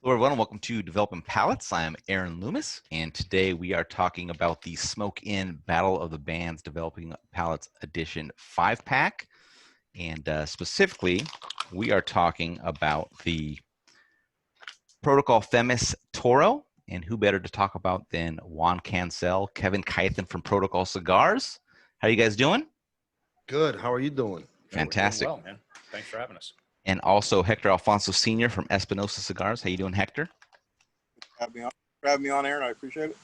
Hello, everyone, and welcome to Developing Palates. I'm Aaron Loomis, and today we are talking about the Smoke In Battle of the Bands Developing Palates Edition 5-pack. And specifically, we are talking about the Protocol Themis Toro. And who better to talk about than Juan Cancel, Kevin Keithan from Protocol Cigars. How are you guys doing? Good. How are you doing? Fantastic. Well, man. Thanks for having us. And also Hector Alfonso Sr. from Espinosa Cigars. How you doing, Hector? Have me on, Aaron. I appreciate it.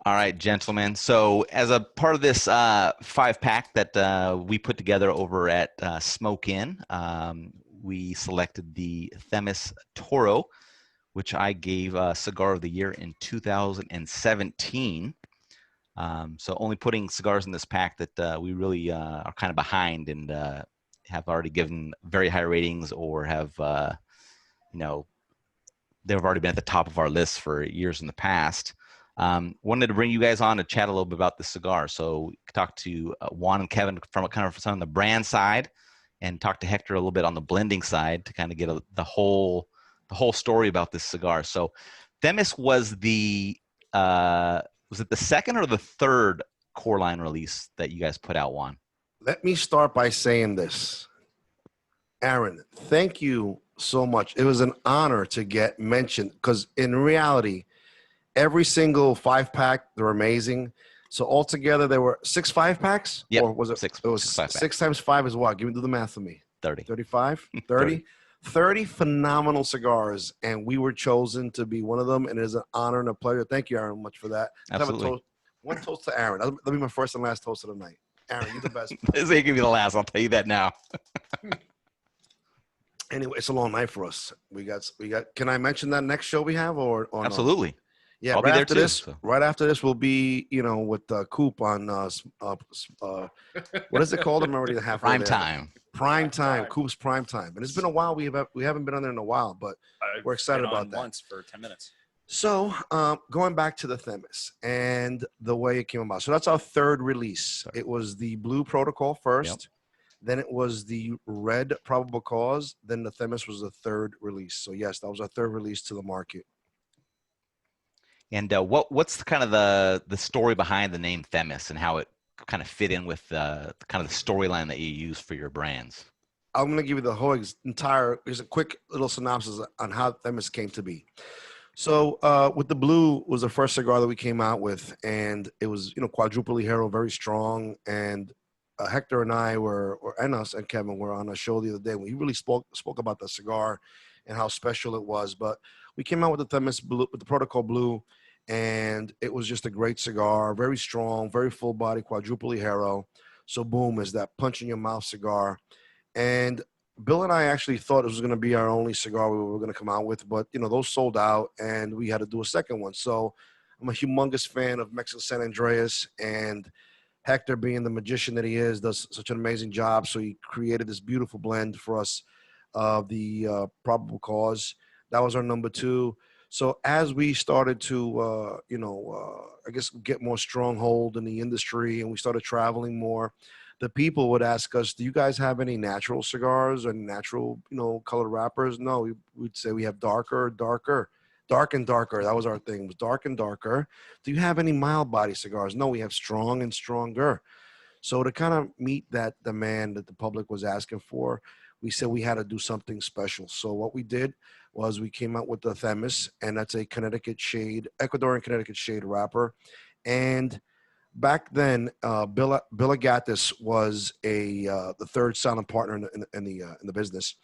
All right, gentlemen. So as a part of this 5-pack that we put together over at Smoke In, we selected the Themis Toro, which I gave Cigar of the Year in 2017. So only putting cigars in this pack that we really are kind of behind and have already given very high ratings or have, they've already been at the top of our list for years in the past. Wanted to bring you guys on to chat a little bit about this cigar. So talk to Juan and Kevin from kind of some on the brand side, and talk to Hector a little bit on the blending side to kind of get the whole story about this cigar. So Themis was was it the second or the third core line release that you guys put out, Juan? Let me start by saying this. Aaron, thank you so much. It was an honor to get mentioned because in reality, every single 5-pack, they're amazing. So altogether, there were 6 5-packs? Yep. Or was it? Six, it was 6 times 5 is what? Do the math for me. 30. 35? 30? 30 phenomenal cigars, and we were chosen to be one of them, and it is an honor and a pleasure. Thank you, Aaron, much for that. Absolutely. One toast to Aaron. That'll be my first and last toast of the night. Aaron, you're the best. This ain't gonna be the last. I'll tell you that now. Anyway, it's a long night for us. We got. Can I mention that next show we have or Absolutely. Yeah, I'll right be there after too, this. so. Right after this, we'll be with Coop on what is it called? I'm already halfway Prime there. time. Prime time. Coop's prime time, and it's been a while. We haven't been on there in a while, but we're excited about that. Once for 10 minutes. So going back to the Themis and the way it came about. So that's our third release. It was the blue Protocol first. Yep. Then it was the red Probable Cause. Then the Themis was the third release. So yes, that was our third release to the market. And what's kind of the story behind the name Themis and how it kind of fit in with kind of the storyline that you use for your brands? I'm going to give you the whole here's a quick little synopsis on how Themis came to be. So with the blue was the first cigar that we came out with, and it was, quadruply hero, very strong. And Hector and I and us and Kevin were on a show the other day. We really spoke about the cigar and how special it was. But we came out with the Themis blue, with the Protocol blue, and it was just a great cigar, very strong, very full body, quadruply hero. So boom, is that punch in your mouth cigar. And Bill and I actually thought it was going to be our only cigar we were going to come out with, but those sold out, and we had to do a second one. So I'm a humongous fan of Mexican San Andreas, and Hector, being the magician that he is, does such an amazing job. So he created this beautiful blend for us of the Probable Cause. That was our number 2. So as we started to, I guess, get more stronghold in the industry, and we started traveling more, the people would ask us, do you guys have any natural cigars or natural, colored wrappers? No, we'd say we have dark and darker. That was our thing. It was dark and darker. Do you have any mild body cigars? No, we have strong and stronger. So to kind of meet that demand that the public was asking for, we said we had to do something special. So what we did was we came out with the Themis, and that's a Ecuadorian Connecticut shade wrapper. And back then, Bill Agatis was the third silent partner in the business.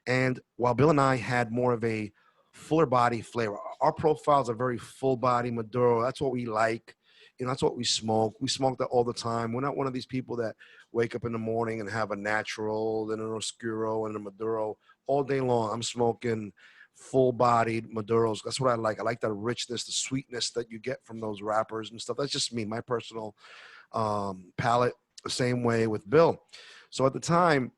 And while Bill and I had more of a fuller body flavor, our profiles are very full body Maduro. That's what we like. That's what we smoke. We smoke that all the time. We're not one of these people that wake up in the morning and have a natural, then an Oscuro and a Maduro all day long. I'm smoking full-bodied Maduros. That's what I like. I like that richness, the sweetness that you get from those wrappers and stuff. That's just me, my personal palate. The same way with Bill. So at the time,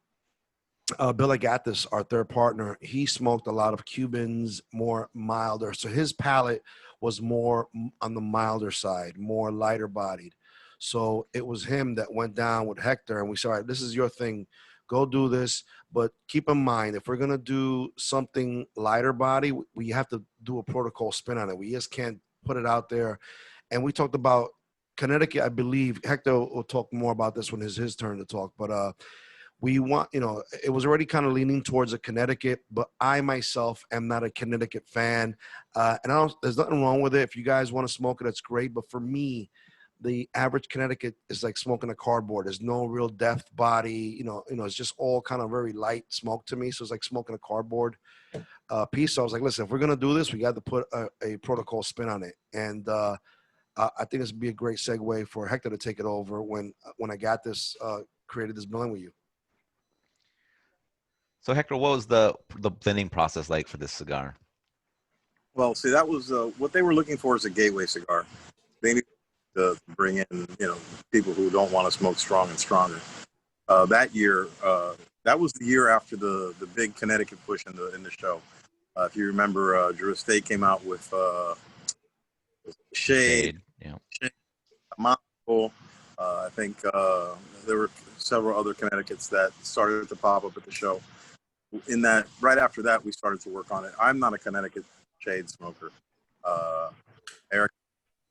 Bill Agatis, our third partner, he smoked a lot of Cubans, more milder. So his palate was more on the milder side, more lighter bodied. So it was him that went down with Hector, and we said, all right, this is your thing. Go do this. But keep in mind, if we're going to do something lighter body, we have to do a protocol spin on it. We just can't put it out there. And we talked about Connecticut, I believe. Hector will talk more about this when it's his turn to talk. But we want, it was already kind of leaning towards a Connecticut, but I myself am not a Connecticut fan. And there's nothing wrong with it. If you guys want to smoke it, that's great. But for me, the average Connecticut is like smoking a cardboard. There's no real depth body. It's just all kind of very light smoke to me. So it's like smoking a cardboard piece. So I was like, listen, if we're going to do this, we got to put a protocol spin on it. And I think this would be a great segue for Hector to take it over when I got this, created this blend with you. So Hector, what was the blending process like for this cigar? Well, see, that was what they were looking for is a gateway cigar. They needed to bring in, people who don't want to smoke strong and stronger. That year, that was the year after the big Connecticut push in the show. If you remember, Drew Estate came out with Shade, yeah. Shade, Monco. I think there were several other Connecticut's that started to pop up at the show. Right after that, we started to work on it. I'm not a Connecticut shade smoker. Eric,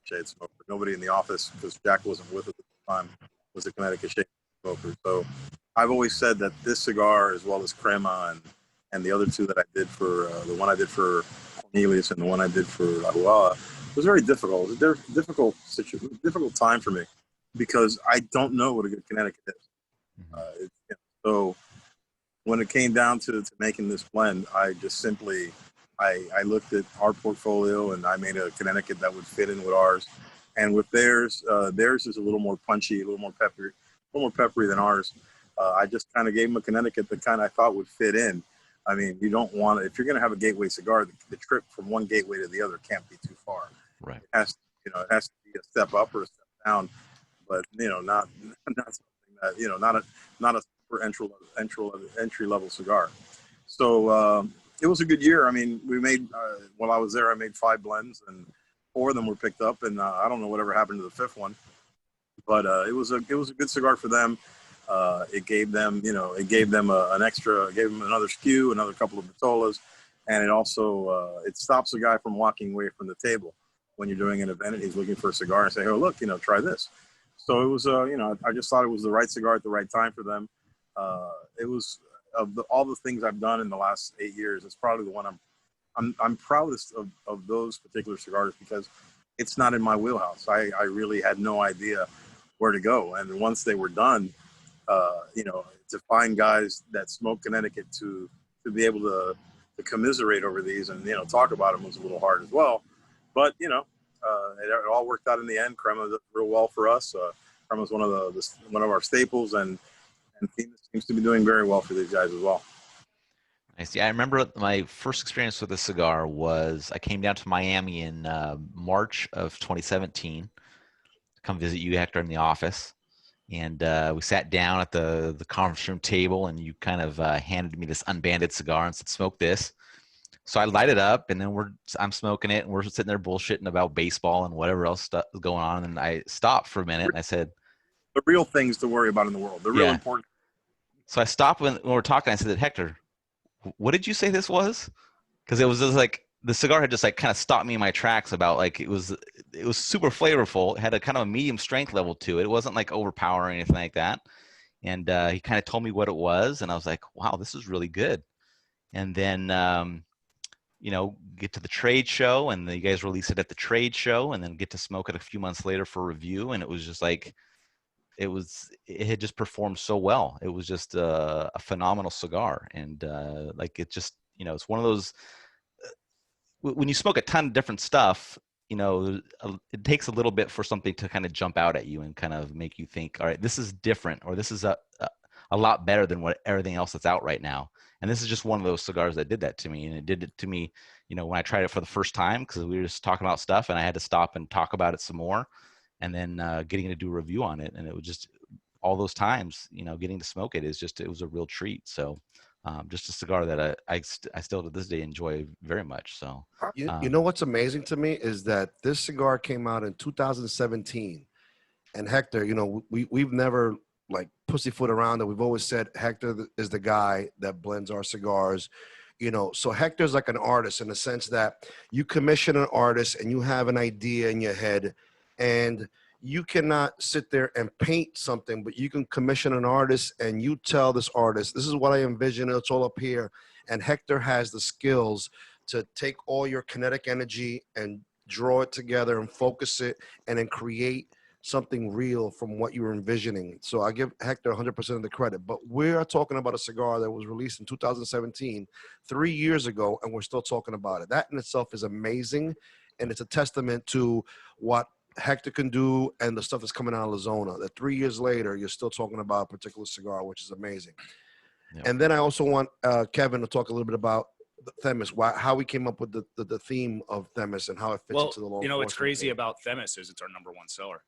shade smoker. Nobody in the office, because Jack wasn't with us at the time, was a Connecticut shade smoker. So I've always said that this cigar, as well as Crema and the other two that I did for, the one I did for Cornelius and the one I did for Aguala, was very difficult. It was a difficult time for me because I don't know what a good Connecticut is. So when it came down to making this blend, I just simply, I looked at our portfolio and I made a Connecticut that would fit in with ours. And with theirs is a little more punchy, a little more peppery than ours. I just kind of gave them a Connecticut that kind of I thought would fit in. I mean, you don't want to, if you're going to have a gateway cigar, the trip from one gateway to the other can't be too far. Right. It has to be a step up or a step down, but not something that, not a super entry level cigar. So it was a good year. I mean, we made while I was there, I made 5 blends and 4 of them were picked up, and I don't know whatever happened to the 5th one, but it was a good cigar for them. It gave them, an extra, gave them another SKU, another couple of Batolas, and it also it stops the guy from walking away from the table when you're doing an event and he's looking for a cigar and say, oh, look, try this. So it was, I just thought it was the right cigar at the right time for them. It was all the things I've done in the last 8 years. It's probably the one I'm proudest of those particular cigars because it's not in my wheelhouse. I really had no idea where to go. And once they were done, to find guys that smoke Connecticut to be able to commiserate over these and, talk about them was a little hard as well. But, it all worked out in the end. Crema did real well for us. Crema is one of our staples, and Themis seems to be doing very well for these guys as well. Nice. Yeah, I remember my first experience with a cigar was I came down to Miami in March of 2017 to come visit you, Hector, in the office. And we sat down at the conference room table, and you kind of handed me this unbanded cigar and said, smoke this. So I light it up, and then I'm smoking it, and we're sitting there bullshitting about baseball and whatever else stuff is going on. And I stopped for a minute, and I said, the real things to worry about in the world, the real important. So I stopped when we were talking. I said, Hector, what did you say this was? Because it was just like the cigar had just like kind of stopped me in my tracks about like it was super flavorful. It had a kind of a medium strength level to it. It wasn't like overpowering or anything like that. And he kind of told me what it was, and I was like, wow, this is really good. And then get to the trade show, and you guys release it at the trade show, and then get to smoke it a few months later for review, and it was just like it had just performed so well. It was just a phenomenal cigar, and it just it's one of those when you smoke a ton of different stuff, it takes a little bit for something to kind of jump out at you and kind of make you think, all right, this is different, or this is a lot better than what everything else that's out right now. And this is just one of those cigars that did that to me. And it did it to me, when I tried it for the first time, because we were just talking about stuff and I had to stop and talk about it some more, and then getting to do a review on it. And it was just all those times, getting to smoke it it was a real treat. So just a cigar that I still to this day enjoy very much. So, you know what's amazing to me is that this cigar came out in 2017, and Hector, we've never like pussyfoot around it. We've always said Hector is the guy that blends our cigars. You know, so Hector's like an artist in the sense that you commission an artist and you have an idea in your head, and you cannot sit there and paint something, but you can commission an artist and you tell this artist, this is what I envision. It's all up here. And Hector has the skills to take all your kinetic energy and draw it together and focus it and then create something real from what you were envisioning. So I give Hector 100% of the credit, but we're talking about a cigar that was released in 2017, 3 years ago, and we're still talking about it. That in itself is amazing. And it's a testament to what Hector can do and the stuff that's coming out of La Zona, that 3 years later, you're still talking about a particular cigar, which is amazing. Yep. And then I also want Kevin to talk a little bit about Themis, how we came up with the theme of Themis and how it fits into the law. You know, what's crazy about Themis is it's our #1 seller.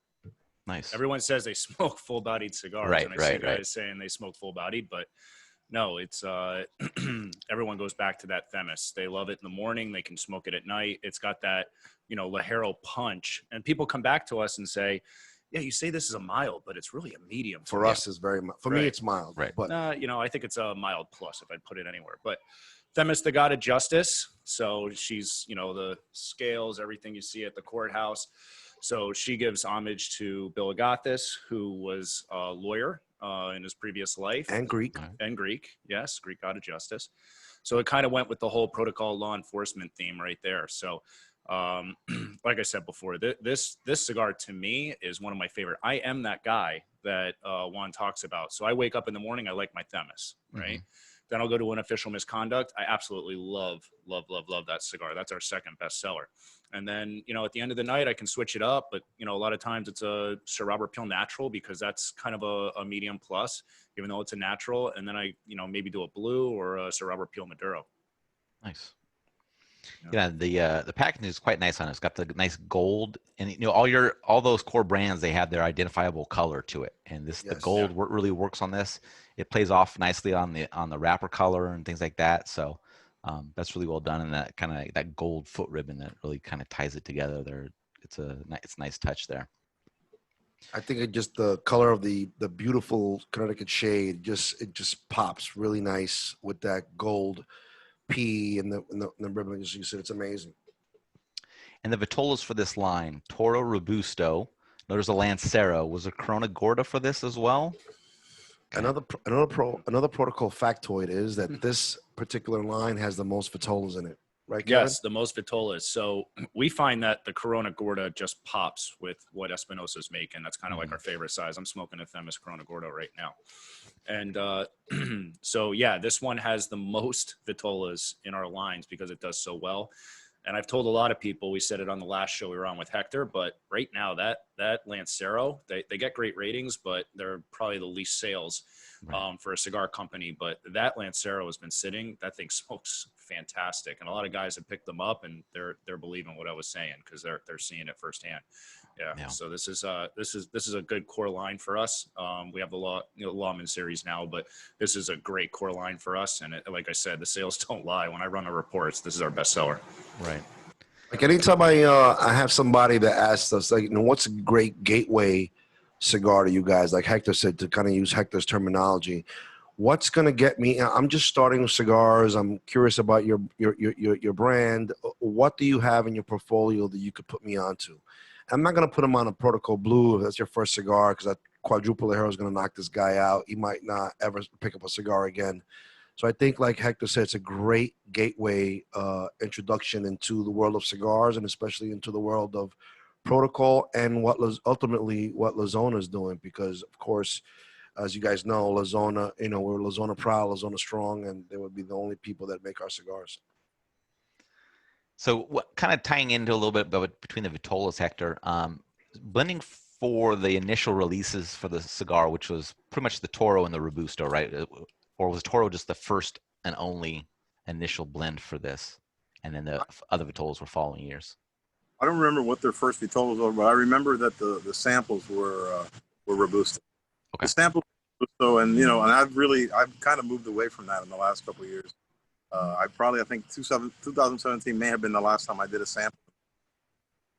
Nice. Everyone says they smoke full-bodied cigars, right, and I see guys saying they smoke full-bodied, but no, it's everyone goes back to that Themis. They love it in the morning. They can smoke it at night. It's got that, you know, Lancero punch, and people come back to us and say, "Yeah, you say this is a mild, but it's really a medium." For us, it's very mild. For me, it's mild. Right. But you know, I think it's a mild plus if I'd put it anywhere. But Themis, the god of justice. So she's, you know, the scales, everything you see at the courthouse. So she gives homage to Bill Agathis, who was a lawyer in his previous life. And Greek. And Greek, yes, Greek god of justice. So it kind of went with the whole protocol law enforcement theme right there. So like I said before, this cigar to me is one of my favorite. I am that guy that Juan talks about. So I wake up in the morning, I like my Themis, right? Mm-hmm. Then I'll go to Unofficial Misconduct. I absolutely love that cigar. That's our second best seller. And then, you know, at the end of the night, I can switch it up. But, you know, a lot of times it's a Sir Robert Peel Natural because that's kind of a medium plus, even though it's a natural. And then I, you know, maybe do a blue or a Sir Robert Peel Maduro. Nice. Yeah, the packaging is quite nice on it. It's got the nice gold, and you know all those core brands, they have their identifiable color to it, and this the gold really works on this. It plays off nicely on the wrapper color and things like that. So that's really well done, and that kind of that gold foot ribbon that really kind of ties it together. There, it's a nice touch there. I think it just the color of the beautiful Connecticut shade it just pops really nice with that gold P and the ribbon. As you said, it's amazing. And the Vitolas for this line: Toro Robusto. There's a Lancero. Was a Corona Gorda for this as well? Okay. Another protocol factoid is that this particular line has the most Vitolas in it. Right, Kevin? Yes, the most Vitolas. So we find that the Corona Gorda just pops with what Espinosa's making. That's kind of like our favorite size. I'm smoking a Themis Corona Gorda right now. And so, yeah, this one has the most Vitolas in our lines because it does so well. And I've told a lot of people, we said it on the last show we were on with Hector, but right now that Lancero, they get great ratings, but they're probably the least sales for a cigar company. But that Lancero has been sitting, that thing smokes fantastic. And a lot of guys have picked them up and they're believing what I was saying because they're seeing it firsthand. Yeah. So this is a good core line for us. We have the Lawman series now, but this is a great core line for us. And like I said, the sales don't lie. When I run the reports, this is our best seller. Right. Like anytime I have somebody that asks us, like, you know, what's a great gateway cigar to you guys? Like Hector said, to kind of use Hector's terminology, what's going to get me? I'm just starting with cigars. I'm curious about your brand. What do you have in your portfolio that you could put me onto? I'm not going to put him on a Protocol Blue if that's your first cigar, because that quadruple Hero is going to knock this guy out. He might not ever pick up a cigar again. So I think, like Hector said, it's a great gateway introduction into the world of cigars, and especially into the world of Protocol and ultimately what La Zona is doing. Because, of course, as you guys know, La Zona, you know, we're La Zona proud, La Zona strong, and they would be the only people that make our cigars. So what kind of tying into a little bit about between the Vitolas, Hector, blending for the initial releases for the cigar, which was pretty much the Toro and the Robusto, right? Or was Toro just the first and only initial blend for this? And then the other Vitolas were following years? I don't remember what their first Vitolas were, but I remember that the samples were Robusto. Okay. The samples were Robusto, and, you know, and I've kind of moved away from that in the last couple of years. I think 2017 may have been the last time I did a sample.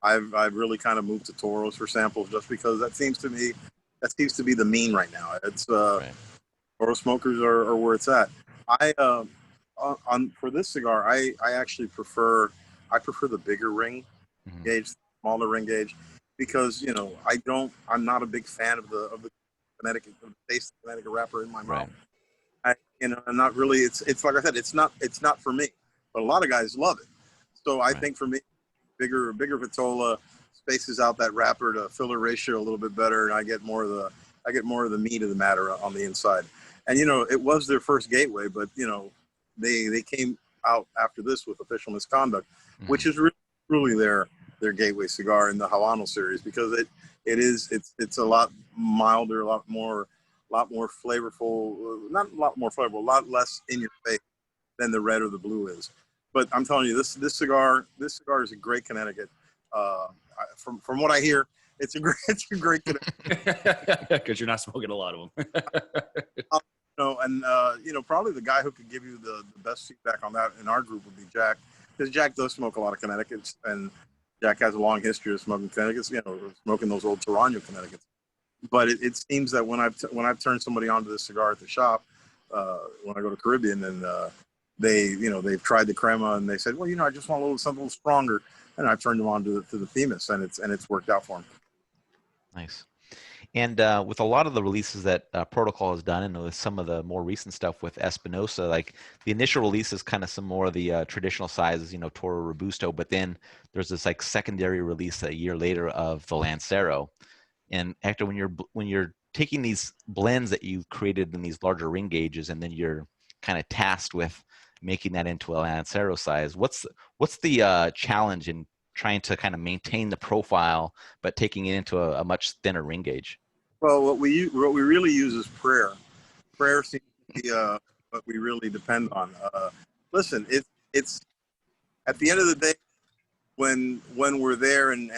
I've really kind of moved to Toros for samples just because that seems to me seems to be the mean right now. It's Right. Toro smokers are where it's at. I for this cigar, I actually prefer the bigger ring Mhm. gauge, smaller ring gauge, because I'm not a big fan of the Connecticut, of the taste of Connecticut wrapper in my Right. mouth. I'm not really. It's like I said, it's not for me, but a lot of guys love it. So I think for me, bigger vitola spaces out that wrapper to filler ratio a little bit better, and I get more of the meat of the matter on the inside. And it was their first gateway, but they came out after this with official misconduct, which is really truly their gateway cigar in the Habano series, because it's a lot milder, a lot more flavorful, not a lot more flavorful, a lot less in your face than the red or the blue is. But I'm telling you, this cigar is a great Connecticut. From what I hear, it's a great Connecticut. Because you're not smoking a lot of them. Probably the guy who could give you the best feedback on that in our group would be Jack, because Jack does smoke a lot of Connecticut's, and Jack has a long history of smoking Connecticut's, smoking those old Toronto Connecticut's. But it seems that when I've turned somebody onto this cigar at the shop, when I go to Caribbean, and they've tried the crema, and they said, well, I just want something a little stronger, and I've turned them on to the Themis, and it's worked out for them. Nice. And with a lot of the releases that Protocol has done, and with some of the more recent stuff with Espinosa, like the initial release is kind of some more of the traditional sizes, Toro Robusto, but then there's this like secondary release a year later of the Lancero. And Hector, when you're taking these blends that you created in these larger ring gauges, and then you're kind of tasked with making that into a Lancero size, what's the challenge in trying to kind of maintain the profile but taking it into a much thinner ring gauge? Well, what we really use is prayer. Prayer seems to be what we really depend on. Listen, it's at the end of the day, when we're there, and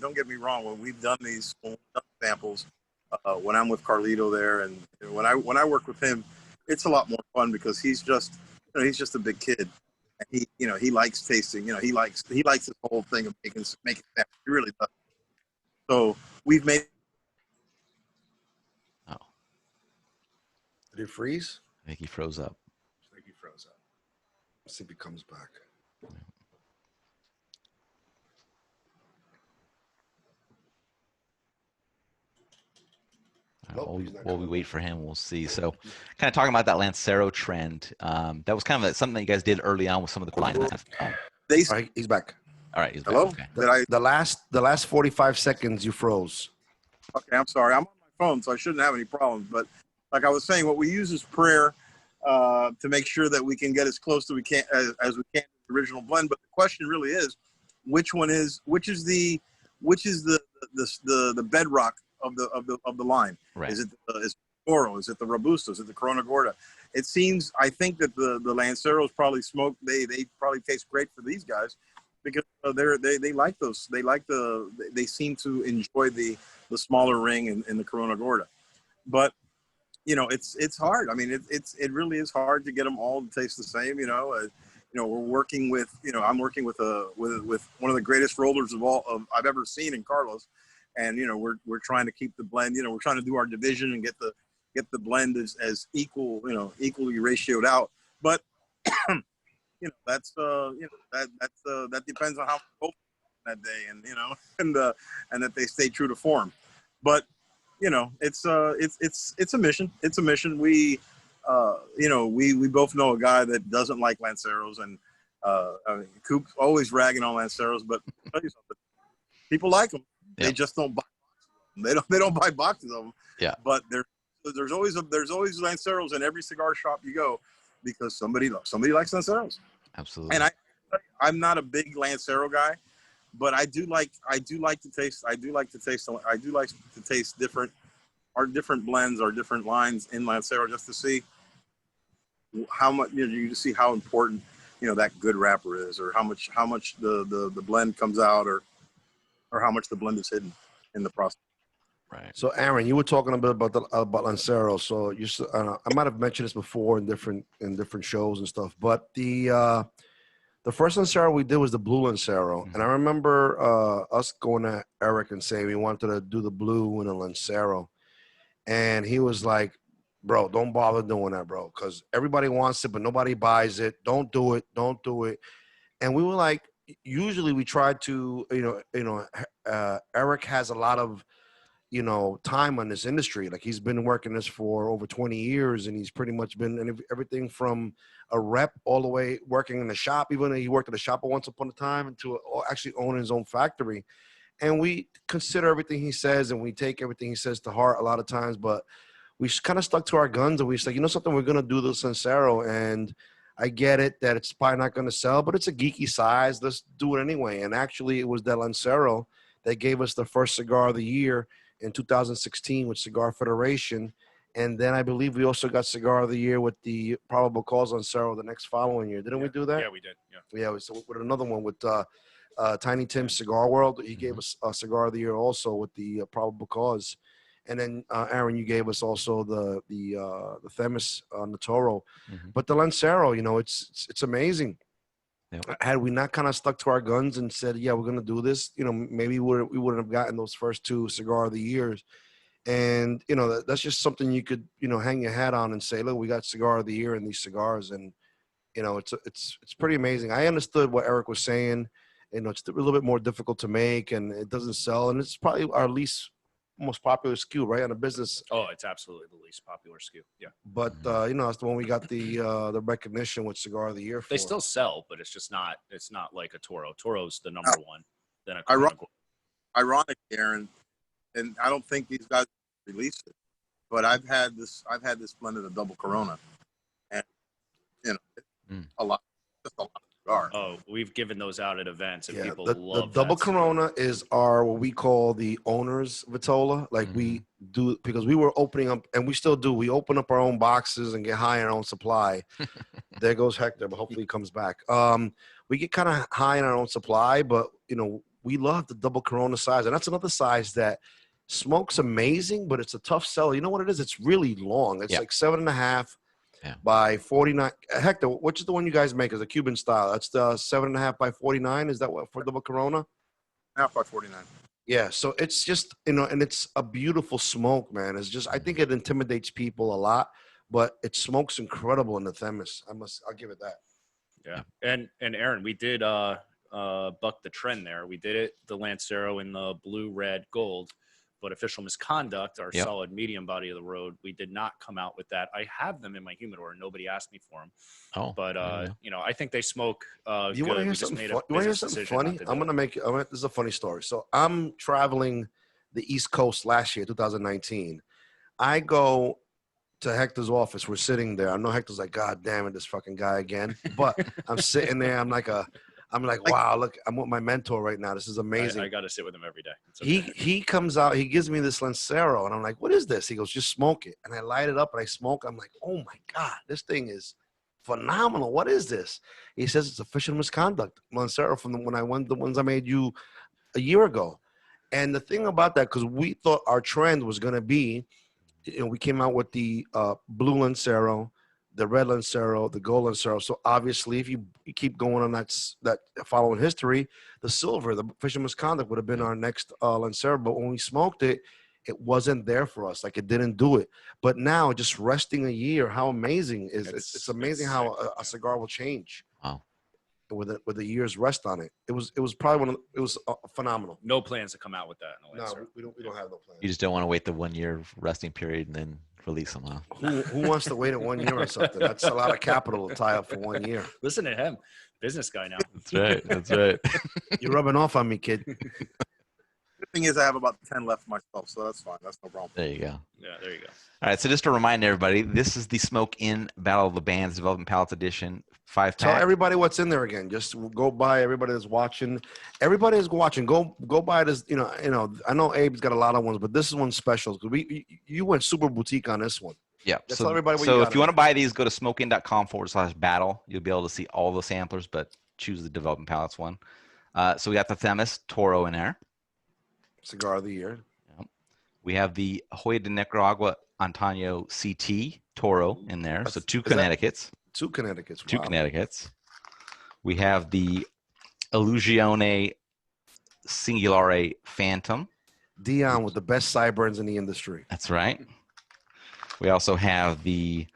don't get me wrong, when we've done these samples, when I'm with Carlito there, and when I work with him, it's a lot more fun, because he's just a big kid, and he likes tasting. He likes this whole thing of making samples. He really does. So we've made. Oh, Did it freeze? I think he froze up. I think he froze up. Let's see if he comes back. While we wait for him, we'll see. So, kind of talking about that Lancero trend, that was kind of something that you guys did early on with some of the lines. All right, he's back. All right, he's back. Hello? Okay. The last 45 seconds you froze. Okay, I'm sorry. I'm on my phone, so I shouldn't have any problems. But like I was saying, what we use is prayer to make sure that we can get as close as we can to the original blend. But the question really is, which is the bedrock of the line? Right. Is it the Toro? Is it the Robusto? Is it the Corona Gorda? It seems, I think that the Lanceros probably smoke. They probably taste great for these guys, because they like those. They seem to enjoy the smaller ring in the Corona Gorda. But it's hard. I mean, it really is hard to get them all to taste the same. We're working with I'm working with one of the greatest rollers I've ever seen in Carlos, and we're trying to keep the blend. We're trying to do our division and get the blend as equal, equally ratioed out. But that depends on how both that day, and and that they stay true to form. But it's a mission. It's a mission. We both know a guy that doesn't like Lanceros, and Coop's always ragging on Lanceros. But I'll tell you something, people like them. Yep. They just don't buy boxes of them. They don't buy boxes of them. Yeah. But there's always Lanceros in every cigar shop you go, because somebody likes Lanceros. Absolutely. And I'm not a big Lancero guy, but I do like to taste different blends or different lines in Lancero, just to see how much you see how important that good wrapper is, or how much the blend comes out, or how much the blend is hidden in the process. Right. So, Aaron, you were talking a bit about Lancero. So I might have mentioned this before in different shows and stuff, but the first Lancero we did was the blue Lancero. And I remember us going to Eric and saying we wanted to do the blue in a Lancero. And he was like, bro, don't bother doing that, bro, because everybody wants it, but nobody buys it. Don't do it. Don't do it. And we were like, usually we try to, Eric has a lot of, time on this industry. Like he's been working this for over 20 years, and he's pretty much been in everything from a rep all the way working in the shop. Even though he worked at a shop once upon a time, into actually owning his own factory. And we consider everything he says, and we take everything he says to heart a lot of times, but we kind of stuck to our guns, and we said, something, we're going to do the Lancero. And I get it that it's probably not going to sell, but it's a geeky size. Let's do it anyway. And actually it was the Lancero that gave us the first cigar of the year in 2016 with Cigar Federation. And then I believe we also got Cigar of the Year with the Probable Cause Lancero the next following year. Didn't we do that? Yeah, we did. Yeah. Yeah, so with another one with Tiny Tim's Cigar World. He gave us a Cigar of the Year also with the Probable Cause. And then Aaron, you gave us also the Themis Toro. But the Lancero, it's amazing. Yep. Had we not kind of stuck to our guns and said, yeah, we're going to do this, maybe we wouldn't have gotten those first two Cigar of the Years. And, that's just something you could, hang your hat on and say, look, we got Cigar of the Year in these cigars. And, it's pretty amazing. I understood what Eric was saying. It's a little bit more difficult to make, and it doesn't sell. And it's probably our most popular SKU, right, on a business. Oh, it's absolutely the least popular SKU. Yeah. But that's the one we got the recognition with Cigar of the Year for. They still sell, but it's not like a Toro. Toro's the number one. Then a ironic, Aaron, and I don't think these guys released it, but I've had this blended a double Corona, and a lot of cigar. Oh, we've given those out at events, and people the love double that Corona is our what we call the owner's Vitola. Like we do, because we were opening up, and we still do. We open up our own boxes and get high in our own supply. There goes Hector, but hopefully he comes back. We get kind of high in our own supply, but we love the double Corona size, and that's another size that smokes amazing, but it's a tough seller. You know what it is? It's really long. It's like 7.5. Yeah. By 49. Hector, which is the one you guys make? Is a Cuban style? That's the 7.5 by 49. Is that what for double Corona? 7.5 by 49. Yeah. So it's just and it's a beautiful smoke, man. It's just I think it intimidates people a lot, but it smokes incredible in the Themis. I'll give it that. Yeah. And Aaron, we did buck the trend there. We did it the Lancero in the blue, red, gold. But official misconduct, our solid medium body of the road, we did not come out with that. I have them in my humidor, and nobody asked me for them. Oh, but I think they smoke. You want to hear something? You want to hear something funny? I'm gonna make. This is a funny story. So I'm traveling the East Coast last year, 2019. I go to Hector's office. We're sitting there. I know Hector's like, God damn it, this fucking guy again. But I'm sitting there. I'm like, wow, look, I'm with my mentor right now. This is amazing. I got to sit with him every day. Okay. He comes out, he gives me this Lancero, and I'm like, what is this? He goes, just smoke it. And I light it up, and I smoke. I'm like, oh, my God, this thing is phenomenal. What is this? He says it's official misconduct. Lancero from the ones I made you a year ago. And the thing about that, because we thought our trend was going to be, we came out with the blue Lancero, the red Lancero, the gold Lancero. So obviously, if you keep going on that following history, the silver, the official misconduct would have been our next Lancero. But when we smoked it, it wasn't there for us. Like it didn't do it. But now, just resting a year, how amazing is it? It's amazing how a cigar will change. Wow. With a year's rest on it. It was probably phenomenal. No plans to come out with that. No, we don't have no plans. You just don't want to wait the 1 year resting period and then release them, huh? Who wants to wait at 1 year or something? That's a lot of capital to tie up for 1 year. Listen to him, business guy now. That's right. You're rubbing off on me, kid. The thing is, I have about 10 left myself, so that's fine. That's no problem. There you go. Yeah, there you go. All right, so just to remind everybody, this is the Smoke In Battle of the Bands Developing Palates Edition 5-pack. Tell everybody what's in there again. Just go by everybody that's watching. Everybody is watching. Go buy this. I know Abe's got a lot of ones, but this is one special because you went super boutique on this one. Yeah. Tell everybody what so if you want to buy these, go to smokein.com/battle. You'll be able to see all the samplers, but choose the Developing Palates one. So we got the Themis Toro in there. Cigar of the Year. Yep. We have the Hoya de Nicaragua Antonio CT Toro in there. So two Connecticut's. Two Connecticut's. Wow. Two Connecticut's. We have the Illusione Singolare Phantom. Dion with the best sideburns in the industry. That's right. We also have the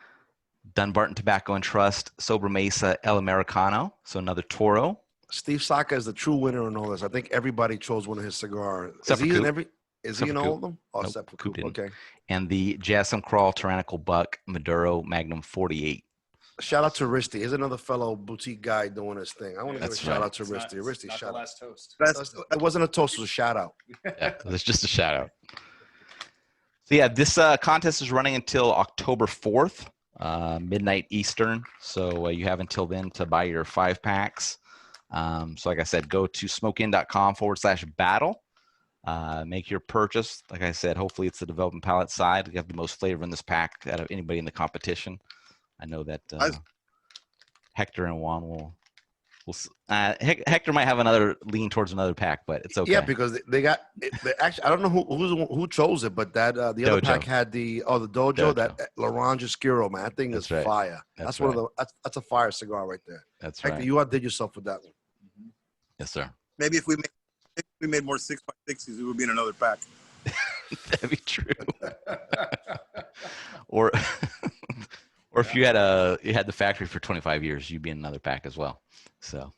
Dunbarton Tobacco and Trust Sober Mesa El Americano, so another Toro. Steve Saka is the true winner in all this. I think everybody chose one of his cigars. Except Is he for in Coop. every? Is Except he in for all Coop. of them? Oh, Nope, except for Coop Coop. didn't. Okay. And the Jasmine Crawl Tyrannical Buck Maduro Magnum 48. Shout out to Risty. Here's another fellow boutique guy doing his thing. I want to give a That's shout right. out to Risty. Risty, Not the shout out. last toast. It wasn't a toast, it was a shout out. Yeah, that's just a shout out. So yeah, this contest is running until October 4th, midnight Eastern. So you have until then to buy your 5-packs. So like I said, go to smokein.com/battle. Make your purchase. Like I said, hopefully it's the Developing Palate side. We have the most flavor in this pack out of anybody in the competition. I know that Hector and Juan will Hector might have another lean towards another pack, but it's okay. Yeah, because they got actually. I don't know who chose it, but that the other Dojo. pack had the dojo. That Laurent Gisquiro, man. That thing is right. fire. That's one of the that's a fire cigar right there. That's Hector, right. you outdid yourself with that one. Yes, sir. Maybe if we made more 6x60s, we would be in another pack. That'd be true. or if you had the factory for 25 years, you'd be in another pack as well. So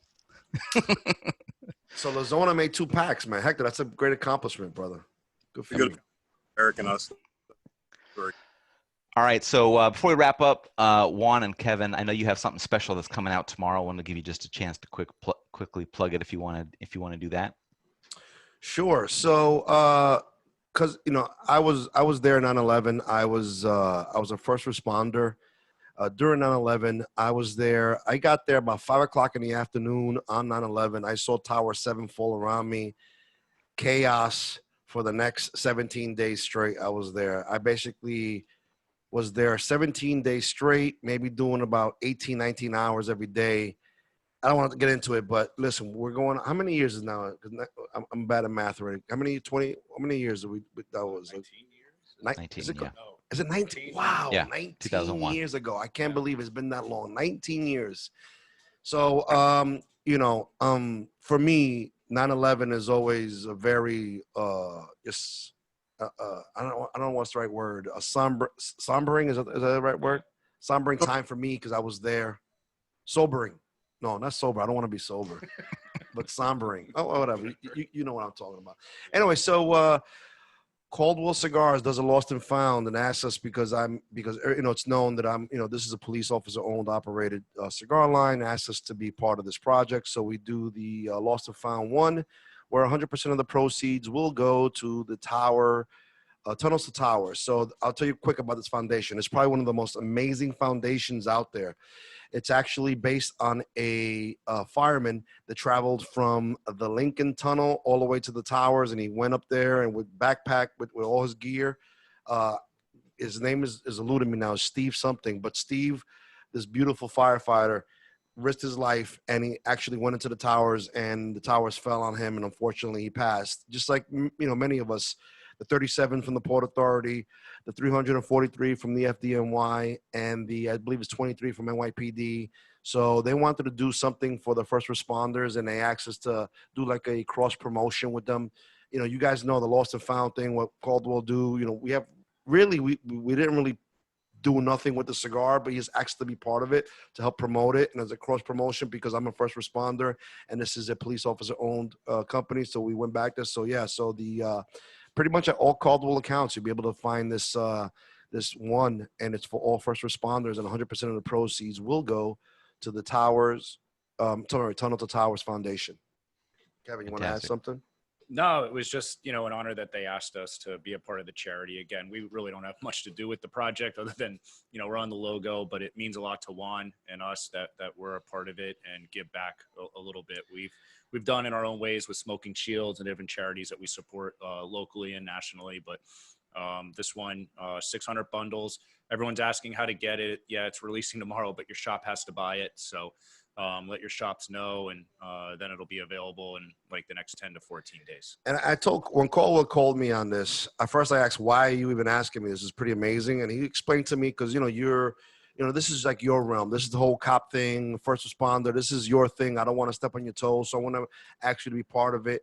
La Zona made 2 packs, man. Hector, that's a great accomplishment, brother. Good for you. Eric and us. All right. So before we wrap up, Juan and Kevin, I know you have something special that's coming out tomorrow. I want to give you just a chance to quickly plug it if you want to do that. Sure. So, because I was there 9/11. I was a first responder. During 9/11, I was there. I got there about 5:00 in the afternoon on 9/11. I saw Tower 7 fall around me. Chaos for the next 17 days straight. I was there. I basically was there 17 days straight, maybe doing about 18, 19 hours every day. I don't want to get into it, but listen, we're going. How many years is now? I'm bad at math already. How many years did we? That was 19 years. 19. Is it, Yeah. is it 19? Wow, Yeah, 19 2001. years ago. I can't believe it's been that long. 19 years. So, for me, 9/11 is always a very just. I don't know what's the right word. A sombering is that the right word? Sombering time for me because I was there. Sobering. No, not sober. I don't want to be sober, but sombering. Oh, whatever. You know what I'm talking about. Anyway, so Caldwell Cigars does a lost and found and asks us because it's known that I'm this is a police officer owned operated cigar line. Asks us to be part of this project, so we do the lost and found one, where 100% of the proceeds will go to the tower. Tunnels to Towers. So I'll tell you quick about this foundation. It's probably one of the most amazing foundations out there. It's actually based on a fireman that traveled from the Lincoln Tunnel all the way to the towers, and he went up there and with backpack with all his gear. His name is eluding me now, Steve something, but Steve, this beautiful firefighter, risked his life, and he actually went into the towers, and the towers fell on him, and unfortunately he passed. Just like many of us. The 37 from the Port Authority, the 343 from the FDNY, and I believe it's 23 from NYPD. So they wanted to do something for the first responders, and they asked us to do like a cross promotion with them. You guys know the lost and found thing, what Caldwell do. We have really, we didn't really do nothing with the cigar, but he just asked to be part of it to help promote it. And as a cross promotion, because I'm a first responder and this is a police officer owned company. So we went back there. So yeah, so the, pretty much at all Caldwell accounts, you'll be able to find this this one, and it's for all first responders, and 100% of the proceeds will go to the Tunnel to Towers Foundation. Kevin, you want to add something? No, it was just, an honor that they asked us to be a part of the charity. Again, we really don't have much to do with the project other than, we're on the logo, but it means a lot to Juan and us that we're a part of it and give back a little bit. We've done in our own ways with Smoking Shields and different charities that we support locally and nationally. But this one, 600 bundles. Everyone's asking how to get it. Yeah, it's releasing tomorrow, but your shop has to buy it. So let your shops know, and then it'll be available in like the next 10 to 14 days. And I told, when Caldwell called me on this, at first I asked, why are you even asking me? This is pretty amazing. And he explained to me, because, this is like your realm. This is the whole cop thing, first responder. This is your thing. I don't want to step on your toes. So I want to ask you to be part of it.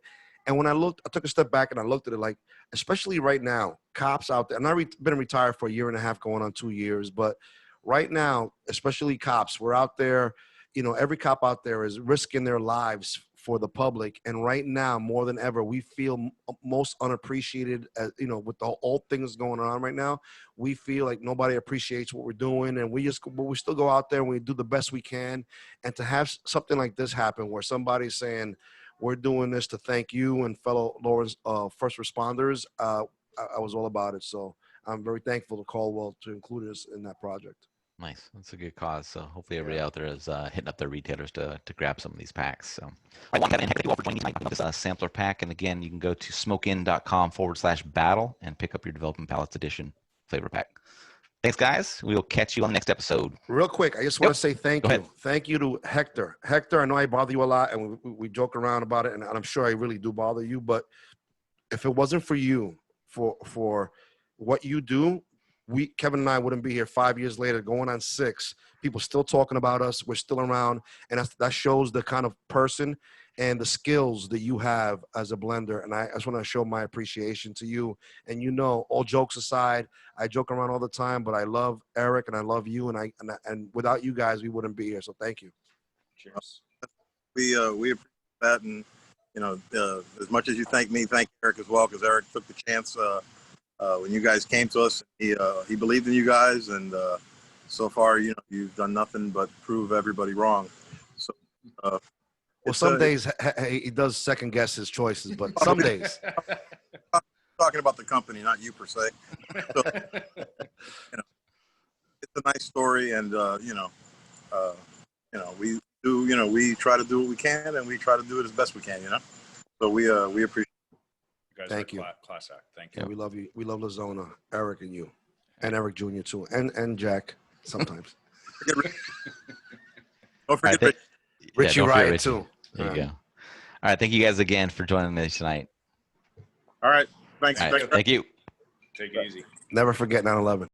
And when I took a step back and I looked at it, like, especially right now, cops out there, and I've been retired for a year and a half, going on 2 years, but right now, especially cops, we're out there, you know, every cop out there is risking their lives for the public. And right now, more than ever, we feel most unappreciated, as, you know, with the all things going on right now. We feel like nobody appreciates what we're doing, and we still go out there and we do the best we can. And to have something like this happen where somebody's saying, we're doing this to thank you and fellow Lawrence first responders, I was all about it. So I'm very thankful to Caldwell to include us in that project. Nice. That's a good cause. So hopefully everybody out there is hitting up their retailers to grab some of these packs. So, all right, Juan, Kevin, and Hector, thank you all for joining me tonight on this sampler pack. And again, you can go to smokein.com/battle and pick up your Developing Palates Edition flavor pack. Thanks, guys. We will catch you on the next episode. Real quick, I just want to say thank you. Thank you to Hector. Hector, I know I bother you a lot, and we joke around about it, and I'm sure I really do bother you. But if it wasn't for you, for what you do, Kevin and I wouldn't be here 5 years later, going on 6. People still talking about us. We're still around, and that shows the kind of person and the skills that you have as a blender. And I just want to show my appreciation to you. And you know, all jokes aside, I joke around all the time, but I love Eric and I love you, and without you guys, we wouldn't be here. So thank you. Cheers. We appreciate that, and you know, as much as you thank me, thank Eric as well, because Eric took the chance when you guys came to us. He believed in you guys, and so far, you know, you've done nothing but prove everybody wrong. So. Well, some days he does second guess his choices, but some days. I'm talking about the company, not you per se. So, you know, it's a nice story, and we do. You know, we try to do what we can, and we try to do it as best we can. You know, so we appreciate. You guys Thank are you. Class act. Thank you. Yeah, we love you. We love Lazona, Eric, and you, and Eric Jr. too, and Jack sometimes. Don't forget Rich. Richie Riot too. There you go. All right. Thank you guys again for joining me tonight. All right. Thanks. All right, thank you. Take it easy. Never forget 9/11.